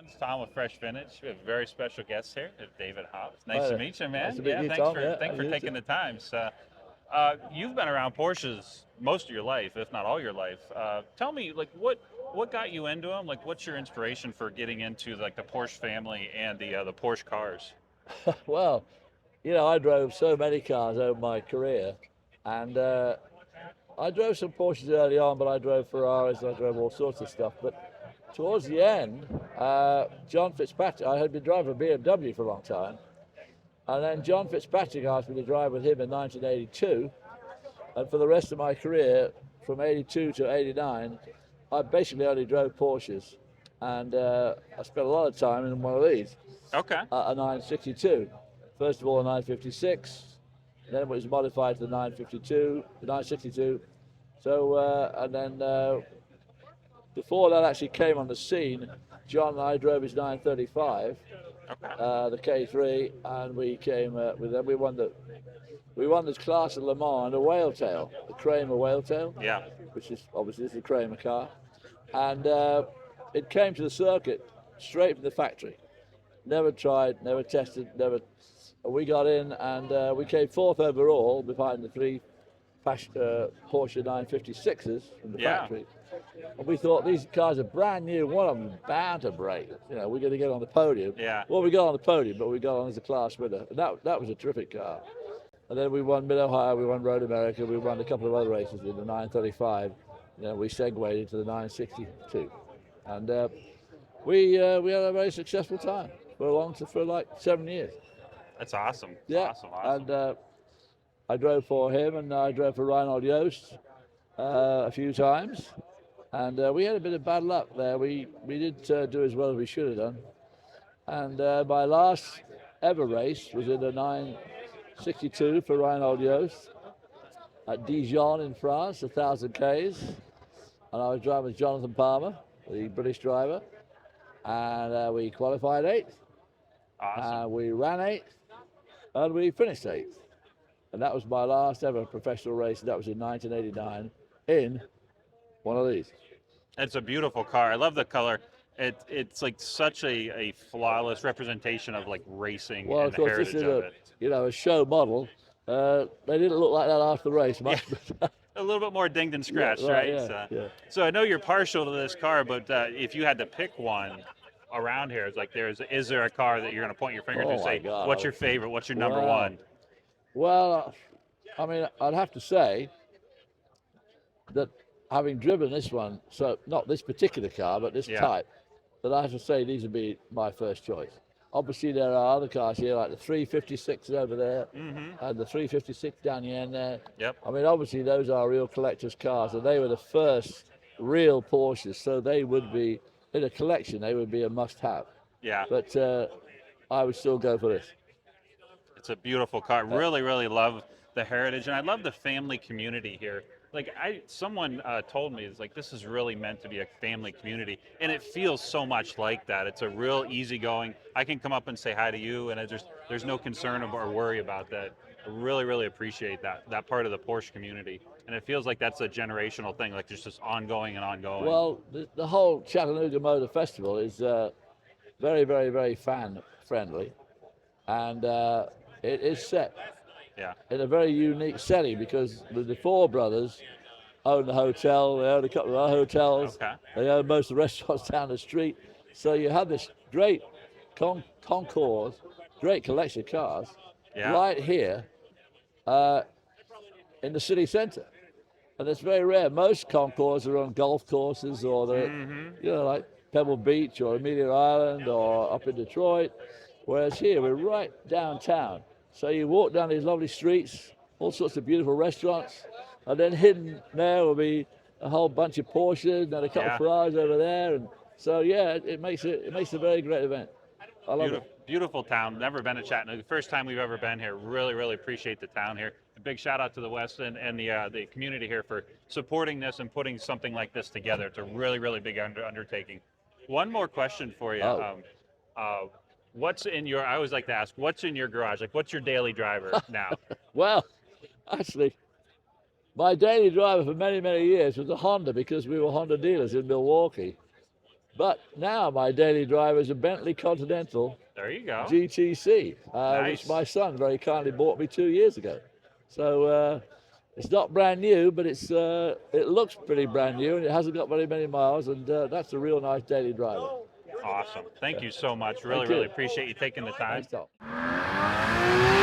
It's Tom with Fresh Vintage. We have a very special guest here, David Hobbs. Nice Hi to there. meet you, man. Nice to meet you, Thanks Tom. for Yeah, thanks for you taking too. the time. So, you've been around Porsches most of your life, if not all your life. Tell me, like, what got you into them? Like, what's your inspiration for getting into like the Porsche family and the Porsche cars? Well, I drove so many cars over my career, and I drove some Porsches early on, but I drove Ferraris, I drove all sorts of stuff. But towards the end, John Fitzpatrick, I had been driving a BMW for a long time, and then John Fitzpatrick asked me to drive with him in 1982, and for the rest of my career, from 82 to 89, I basically only drove Porsches, and I spent a lot of time in one of these. Okay. A 962. First of all, a 956, then it was modified to the 952, the 962. So, and then before that actually came on the scene, John and I drove his 935, Okay. the K3, and we came with them. We won this class at Le Mans in a whale tail, the Kramer whale tail, Yeah. which is obviously this is a Kramer car, and it came to the circuit straight from the factory. Never tried, never tested, never. We got in and we came fourth overall behind the three Porsche 956s from the Yeah. factory. And we thought these cars are brand new. One of them bound to break. We're going to get on the podium. Yeah. Well, we got on the podium, but we got on as a class winner. And that was a terrific car. And then we won Mid Ohio, we won Road America, we won a couple of other races in the 935. We segued into the 962, and we had a very successful time for like 7 years. That's awesome. Yeah, Awesome. and I drove for him, and I drove for Reinhold Joost a few times, and we had a bit of bad luck there. We did do as well as we should have done, and my last ever race was in the 962 for Reinhold Joost at Dijon in France, 1,000 Ks, and I was driving with Jonathan Palmer, the British driver, and we qualified 8th. Awesome. We ran 8th, and we finished 8th. And that was my last ever professional race, and that was in 1989 in one of these. It's a beautiful car. I love the color. It's like such a flawless representation of like racing Well, and of the course, heritage this is of it. a show model. They didn't look like that after the race much. Yeah. A little bit more dinged and scratched, Yeah, right, right? yeah, So, yeah. so I know you're partial to this car, but if you had to pick one around here, it's like is there a car that you're going to point your finger to Oh, and say, my God. what's your favorite? What's your number Wow. one? Well, I mean, I'd have to say that having driven this one, so not this particular car, but this Yeah. type, that I have to say these would be my first choice. Obviously, there are other cars here, like the 356 over there, Mm-hmm. and the 356 down the end there. Yep. I mean, obviously, those are real collector's cars, and they were the first real Porsches, so they would be, in a collection, they would be a must-have. Yeah. But I would still go for this. It's a beautiful car. Really, really love the heritage, and I love the family community here. Like someone told me, it's like this is really meant to be a family community, and it feels so much like that. It's a real easygoing. I can come up and say hi to you, and there's no concern or worry about that. I really, really appreciate that part of the Porsche community, and it feels like that's a generational thing, like just ongoing and ongoing. Well, the whole Chattanooga Motor Festival is very, very, very fan-friendly, and it is set Yeah. in a very unique setting because the four brothers own the hotel, they own a couple of other hotels, Okay. they own most of the restaurants down the street. So you have this great concourse, great collection of cars Yeah. right here in the city centre. And it's very rare. Most concourses are on golf courses or they're, Mm-hmm. like Pebble Beach or Amelia Island or up in Detroit. Whereas here, we're right downtown. So you walk down these lovely streets, all sorts of beautiful restaurants, and then hidden there will be a whole bunch of Porsches and a couple Yeah. of Ferraris over there. And so, yeah, it makes a very great event. I love it. Beautiful town. Never been to Chattanooga. First time we've ever been here. Really, really appreciate the town here. A big shout out to the West End and the community here for supporting this and putting something like this together. It's a really, really big undertaking. One more question for you. Oh. What's in your? I always like to ask, what's in your garage? Like, what's your daily driver now? Well, actually, my daily driver for many, many years was a Honda because we were Honda dealers in Milwaukee. But now my daily driver is a Bentley Continental There you go. GTC, Nice. which my son very kindly bought me 2 years ago. So it's not brand new, but it looks pretty brand new, and it hasn't got very many miles, and that's a real nice daily driver. Awesome. Thank you so much. Really, Thank you. really appreciate you taking the time. Thanks, Tom.